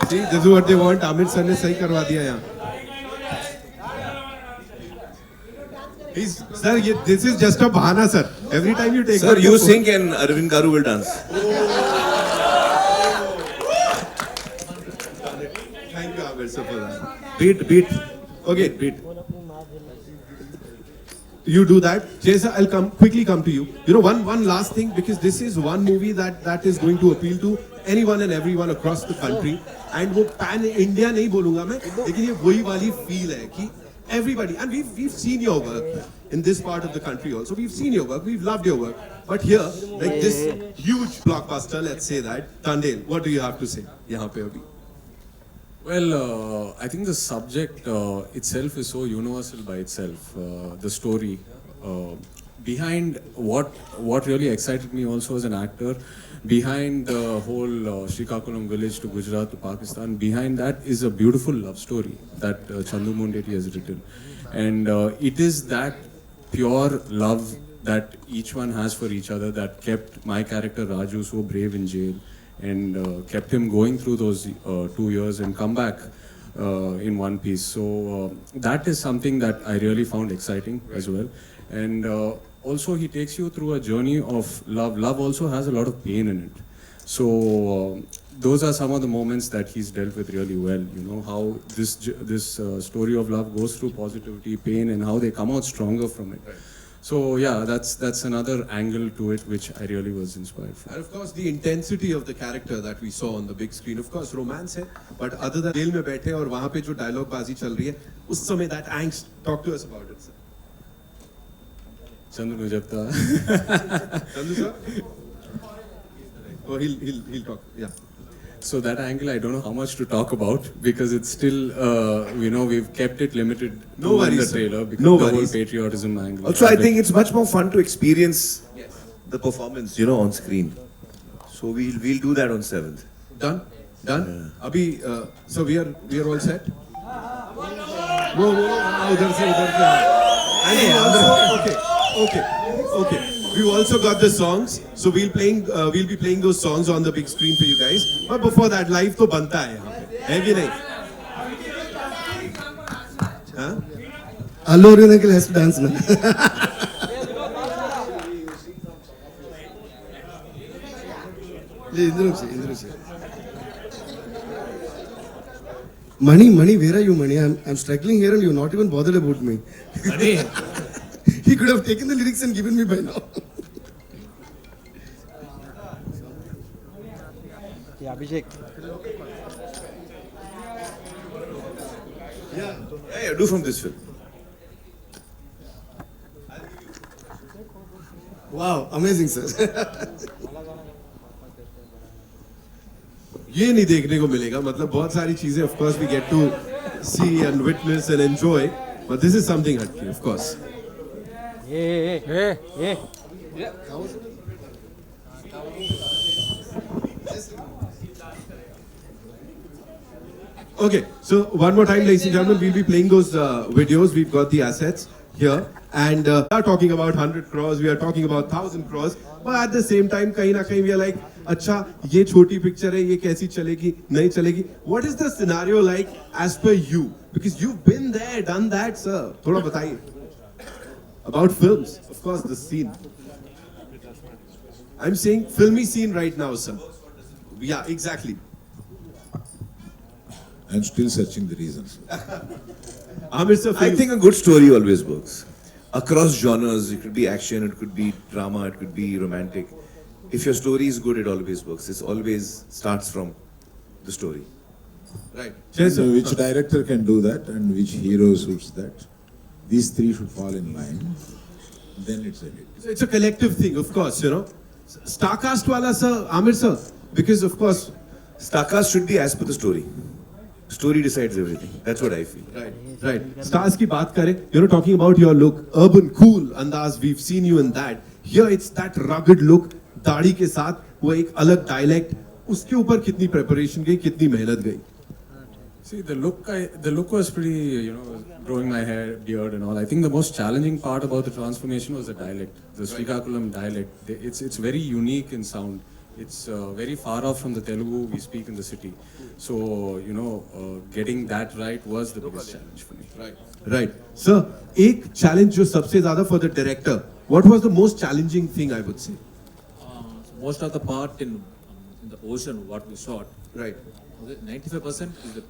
See, this is what they want. Amit sir ने सही करवा दिया यहाँ. Sir, this is just a bahana, sir. Every time you take. Sir, out you the sing and Arvind Garu will dance. Thank you, Amit sir, for that. Beat. Okay. Beat. You do that. Jay sir, I'll quickly come to you. You know, one last thing, because this is one movie that is going to appeal to anyone and everyone across the country. And वो pan India नहीं बोलूँगा मैं, लेकिन ये वही वाली feel है कि everybody, and we've seen your work in this part of the country also. We've seen your work, we've loved your work. But here, like this huge blockbuster, let's say that, Tandel, what do you have to say? यहाँ पे अभी. Well, I think the subject itself is so universal by itself. The story behind what really excited me also as an actor, behind the whole Srikakulam village to Gujarat to Pakistan, behind that is a beautiful love story that Chandu Mondeti has written, and it is that pure love that each one has for each other that kept my character Raju so brave in jail, and kept him going through those 2 years and come back in one piece. So that is something that I really found exciting as well. And also he takes you through a journey of love. Love also has a lot of pain in it. So those are some of the moments that he's dealt with really well. You know, how this story of love goes through positivity, pain, and how they come out stronger from it. So yeah, that's another angle to it which I really was inspired from. And of course, the intensity of the character that we saw on the big screen. Of course, romance है, but other than jail में बैठे और वहाँ पे जो dialogue बाजी चल रही है, उस समय that angst. Talk to us about it, sir. Chandru Nujabta. Chandu sir. Oh, he'll talk. Yeah. So that angle, I don't know how much to talk about because it's still, we've kept it limited No to worries, the sir. trailer because No the whole worries. patriotism angle. Also, I think it's much more fun to experience the performance, on screen. So we'll do that on 7th. Done. Abhi, so we are all set. वो उधर से and we also okay. We also got the songs, so we'll be playing those songs on the big screen for you guys. But before that, live तो बनता है यहाँ पे, है कि नहीं? हाँ? Allu Arjun uncle has to dance now. Indru. Mani, where are you, Mani? I'm struggling here and you're not even bothered about me. He could have taken the lyrics and given me by now. Yeah, Abhishek. Yeah, do from this film. Wow, amazing, sir. ये नहीं देखने को मिलेगा, मतलब बहुत सारी चीजें of course we get to see and witness and enjoy, but this is something हटके, of course. Hey. Okay, so one more time, ladies and gentlemen, we'll be playing those videos. We've got the assets here, and we are talking about 100 crores, we are talking about 1,000 crores, but at the same time, कहीं ना कहीं we are like, अच्छा, ये छोटी picture है, ये कैसी चलेगी, नहीं चलेगी. What is the scenario like as per you? Because you've been there, done that, sir. थोड़ा बताइए. About films, of course, the scene. I'm saying filmy scene right now, sir. Yeah, exactly. I'm still searching the reasons. Amir sir, I think a good story always works. Across genres, it could be action, it could be drama, it could be romantic. If your story is good, it always works. It always starts from the story. right. So which director can do that and which hero suits that? These three should fall in line. Then it's a hit. So it's a collective thing, of course, Starcast wala sir, Amir sir, because of course, Starcast should be as per the story. Story decides everything. That's what I feel. right. Stars की बात करें, talking about your look, urban, cool andaz, we've seen you in that. Here it's that rugged look, दाढ़ी के साथ, वो एक अलग dialect, उसके ऊपर कितनी preparation गई, कितनी मेहनत गई. See, the look was pretty, growing my hair, beard and all. I think the most challenging part about the transformation was the dialect, the Srikakulam dialect. It's very unique in sound. It's very far off from the Telugu we speak in the city. So, getting that right was the biggest challenge for me. Right. Sir, एक challenge जो सबसे ज़्यादा for the director, what was the most challenging thing I would say? Most of the part in the ocean, what we shot, Right. okay, 95% is the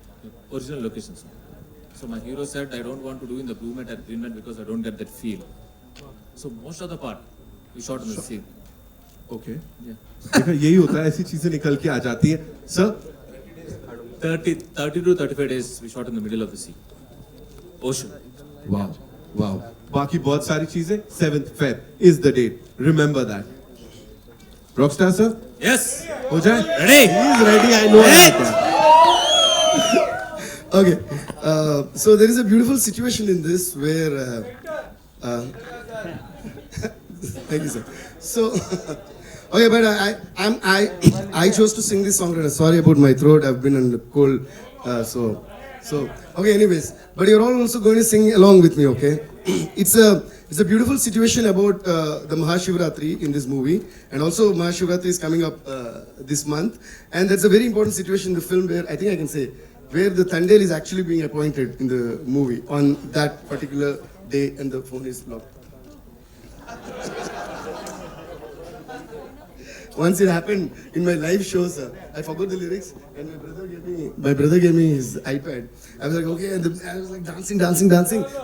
original locations. So my hero said, I don't want to do in the Blue Mat and Green Mat because I don't get that feel. So most of the part we shot in the sea. Okay. Yeah. देखा यही होता है, ऐसी चीजें निकल के आ जाती हैं. Sir, 30 to 35 days we shot in the middle of the sea. Ocean. wow. बाकी बहुत सारी चीजें 7th Feb is the date. Remember that. Rockstar sir, Yes! हो जाए? Ready? He is ready, I know that. Okay, so there is a beautiful situation in this where. Thank you, sir. So, okay, but I chose to sing this song. Sorry about my throat. I've been on the cold, so okay. Anyways, but you're all also going to sing along with me, okay? It's a beautiful situation about the Mahashivratri in this movie, and also Mahashivratri is coming up this month, and that's a very important situation in the film where I think I can say where the Tandel is actually being appointed in the movie on that particular day, and the phone is locked. once it happened in my live show, sir. I forgot the lyrics, and my brother gave me his iPad. I was like, okay, and I was like dancing.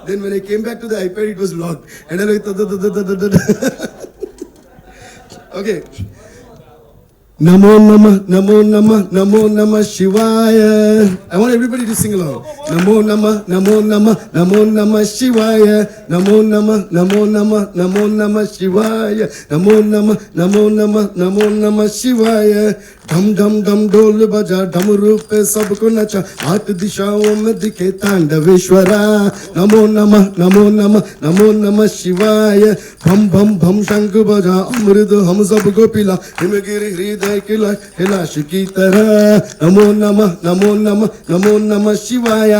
Then when I came back to the iPad, it was locked, and I was like, okay. Namo Namah, Namo Namah, Namo Namah Shivaya. I want everybody to sing along. Namo Namah, Namo Namah, Namo Namah Shivaya. Namo Namah, Namo Namah, Namo Namah Shivaya. Namo Namah, Namo Namah, Namo Namah Shivaya. Dham dham dham ढोल बजा डमरू पे सबको नचा आठ दिशाओं में दिखे तांडवेश्वरा नमो नमः नमो नमः नमो नमः शिवाय भम भम भम शंख बजा अमृत हम सबको पिला हिमगिरी हृदय किला कैलाश की तरह नमो नमः नमो नमः नमो नमः शिवाय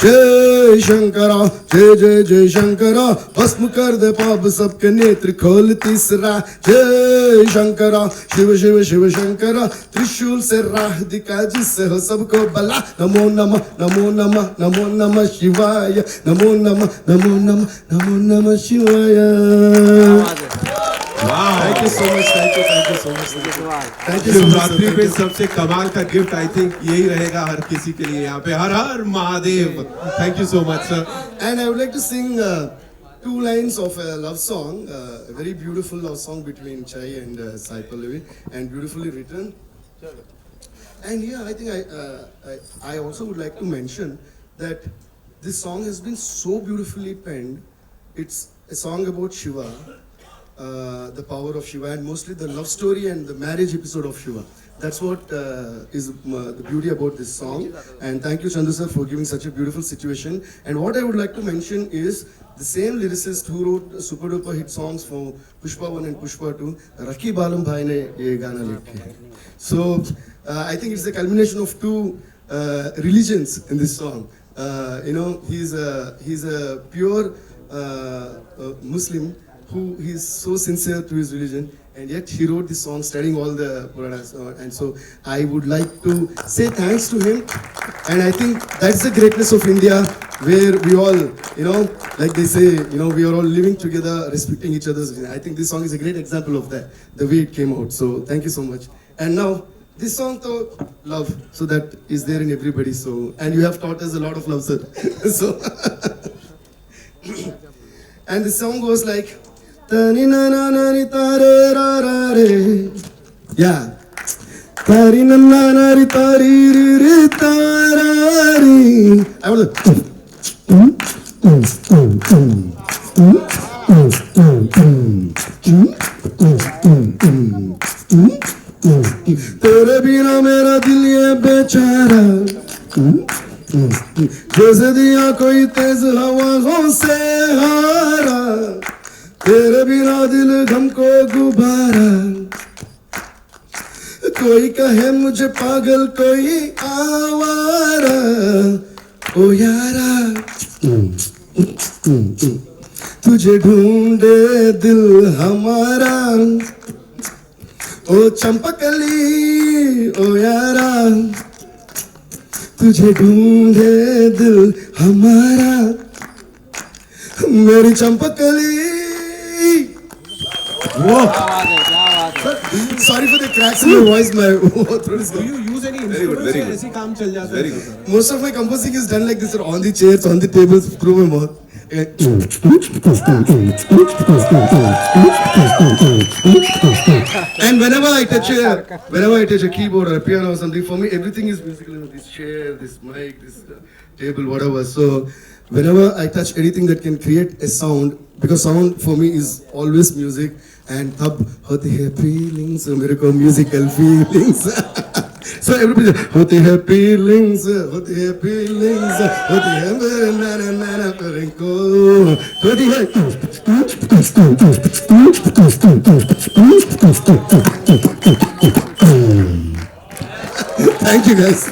जय शंकरा जय जय जय शंकरा भस्म कर दे पाप सबके नेत्र खोल तीसरा जय शंकरा शिव शिव शिव शंकरा त्रिशूल से राह दिखा जिससे हो सबको भला नमो नमः नमो नमः नमो नमः शिवाय नमो नमः नमो नमः नमो नमः शिवाय thank you so much thank you so much Shivratri पे सबसे कमाल का गिफ्ट आई थिंक यही रहेगा हर किसी के लिए यहाँ पे Har Har Mahadev thank you so much sir And I would like to sing two lines of a love song, a very beautiful love song between Chai and Sai Pallavi, and beautifully written. And yeah, I think I also would like to mention that this song has been so beautifully penned. It's a song about Shiva, the power of Shiva, and mostly the love story and the marriage episode of Shiva. That's what is the beauty about this song. And thank you, Chandu sir, for giving such a beautiful situation. And what I would like to mention is the same lyricist who wrote super duper hit songs for Pushpa 1 and Pushpa 2, Rakhi Balam Bhai ne ye gana likhe hai. So I think it's the culmination of two religions in this song. He's a pure Muslim who is so sincere to his religion, and yet he wrote this song studying all the Puranas. And so I would like to say thanks to him. And I think that's the greatness of India, where we all, like they say, we are all living together, respecting each other's religion. I think this song is a great example of that, the way it came out. So thank you so much. And now, this song though, love, so that is there in everybody. So, and you have taught us a lot of love, sir. So, and the song goes like, Tani na na na ni tare ra ra re. Yeah. Tari na na na ri tari ri ri ta ra ri. I want तेरे बिना मेरा दिल ये बेचारा जैसे दिया कोई तेज हवाओं से हारा तेरे बिना दिल गम को गुब्बारा कोई कहे मुझे पागल कोई आवारा ओ यारा तुझे ढूंढे दिल हमारा ओ चंपकली ओ यारा तुझे ढूंढे दिल हमारा मेरी Champakali Sorry for the cracks in my voice, my throat is Do you use any Very good, instruments very या good. ऐसे काम चल जाता Very है good. Most of my composing is done like this, on the chairs, on the tables, through my mouth. And whenever I touch a keyboard or a piano or something, for me everything is musical. This chair, this mic, this table, whatever. So whenever I touch anything that can create a sound, because sound for me is always music, and तब होती है feelings, मेरे को musical feelings. So everybody होती है feelings, होती है feelings, होती है मेरे नाना नाना पर को होती है. Thank you guys.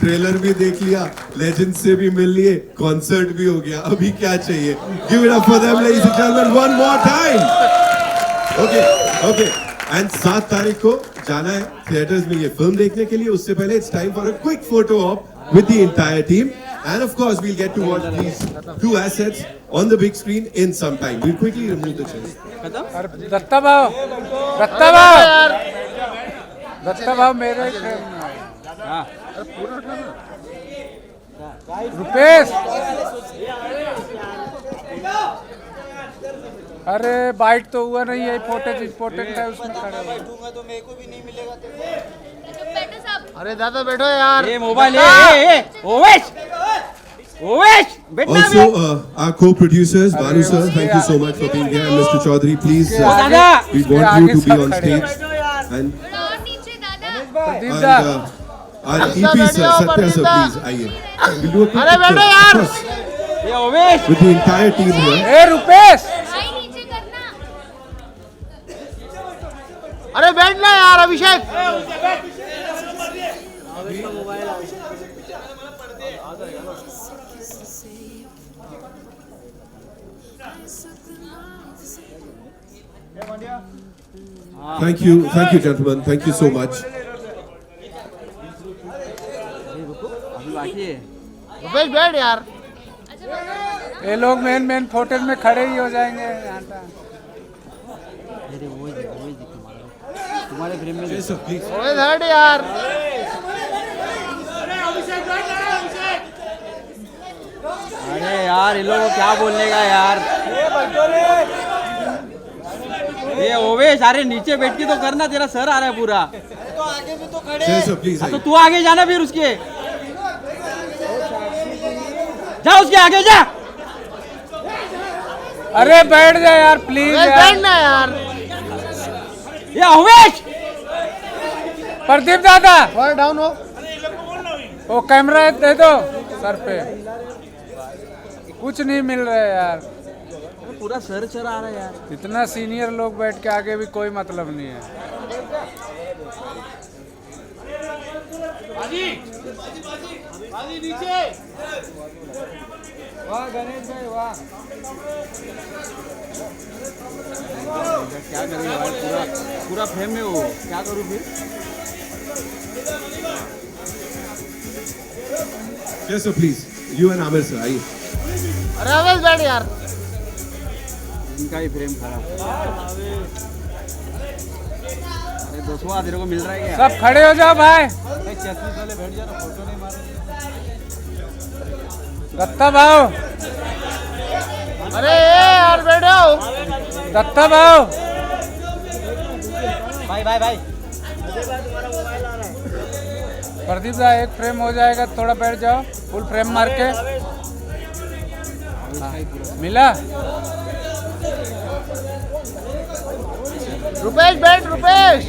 ट्रेलर भी देख लिया लेजेंड से भी मिल लिए कॉन्सर्ट भी हो गया अभी क्या चाहिए give it up for them ladies and gentleman one more time okay and 7 तारीख को जाना है थिएटर्स में ये फिल्म देखने के लिए उससे पहले it's time for a quick photo op with the entire team And of course, we'll get to watch these two assets on the big screen in some time. We'll quickly remove the chairs. Datta Bhau Datta भाव मेरे रुपेश अरे bite तो हुआ नहीं है important important है उसमें खड़े हो। तो मेरे को भी नहीं मिलेगा अरे दादा बैठो यार ये मोबाइल है ओवेश ओवेश बैठना Also, our co-producers, Banu sir, thank you so much for being here. And Mr. Chaudhary, please, we want you to be on stage. And, Pradeep and दा our EP sir, Satya sir, please, आइए. We'll do a quick अरे बैठो यार picture ये Owais with the entire team here. ए रुपेश अरे बैठना यार अभिषेक Thank you, gentlemen. Thank you so much. अभी बाकी है रुपेश बैठ यार ये लोग मेन मेन फोटोज में खड़े ही हो जाएंगे यहाँ पे। अरे वो तुम्हारे फ्रेम में Yes, sir, please. ओए हट यार अरे यार ये लोग क्या बोलने का यार ये ओवेश अरे नीचे बैठ के तो करना तेरा सर आ रहा है पूरा तो आगे भी तो खड़े Yes, sir, please. तो आइए. तू आगे जाना फिर उसके जा उसके आगे जा अरे बैठ जा यार प्लीज ओए यार बैठना यार ये ओवेश प्रदीप दादा थोड़ा डाउन हो वो कैमरा दे दो सर पे कुछ नहीं मिल रहा है यार पूरा सर चढ़ आ रहा है यार इतना सीनियर लोग बैठ के आगे भी कोई मतलब नहीं है। वाह गणेश भाई वाह क्या करूँ यार पूरा पूरा फ्रेम में हो क्या करूँ फिर Yes, sir, please. You and Amir sir, आइए. अरे अवेश बैठ यार इनका ही फ्रेम खराब अरे दोस्तों तेरे को मिल रहा है क्या सब खड़े हो जाओ भाई चश्मे वाले बैठ जा फोटो नहीं मारे दत्ता भाव अरे यार बैठो दत्ता भाव भाई भाई भाई प्रदीप दा एक फ्रेम हो जाएगा थोड़ा बैठ जाओ फुल फ्रेम मार के हाँ, मिला रुपेश बैठ रुपेश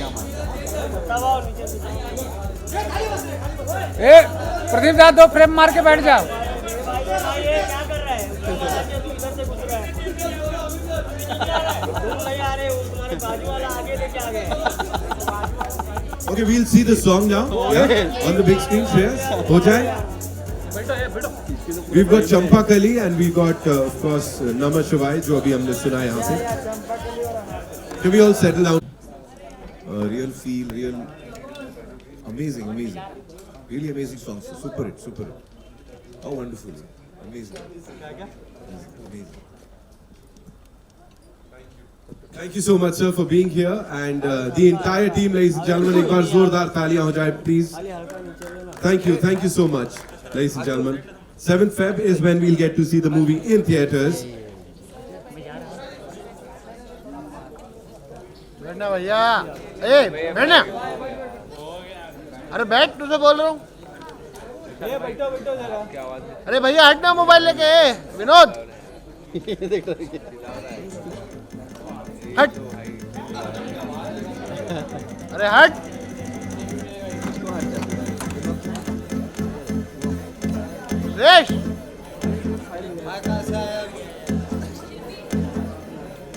ए प्रदीप दा दो फ्रेम मार के बैठ जाओ Okay, we'll see the song now. Yeah, on the big screen. Shreyas, हो जाए. We've got Champa Kali and we got, of course, Namah Shivaya, जो अभी हमने सुना यहाँ पे. Can we all settle down? Real feel, real amazing, amazing, really amazing songs. Super hit, super hit. How wonderful, amazing, amazing. Thank you so much, sir, for being here, and the entire team, ladies and gentlemen. एक बार जोरदार तालियां हो जाए, please. Thank you so much, ladies and gentlemen. 7th Feb is when we'll get to see the movie in theaters. बैठना भैया ए बैठना अरे बैठ तुझे बोल रहा हूँ अरे भैया हटना मोबाइल लेके विनोद हट अरे हट सुरेश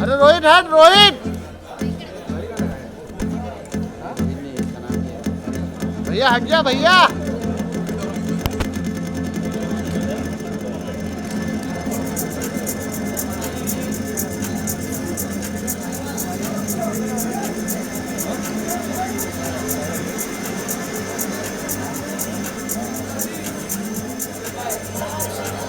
अरे रोहित हट रोहित भैया हट जा भैया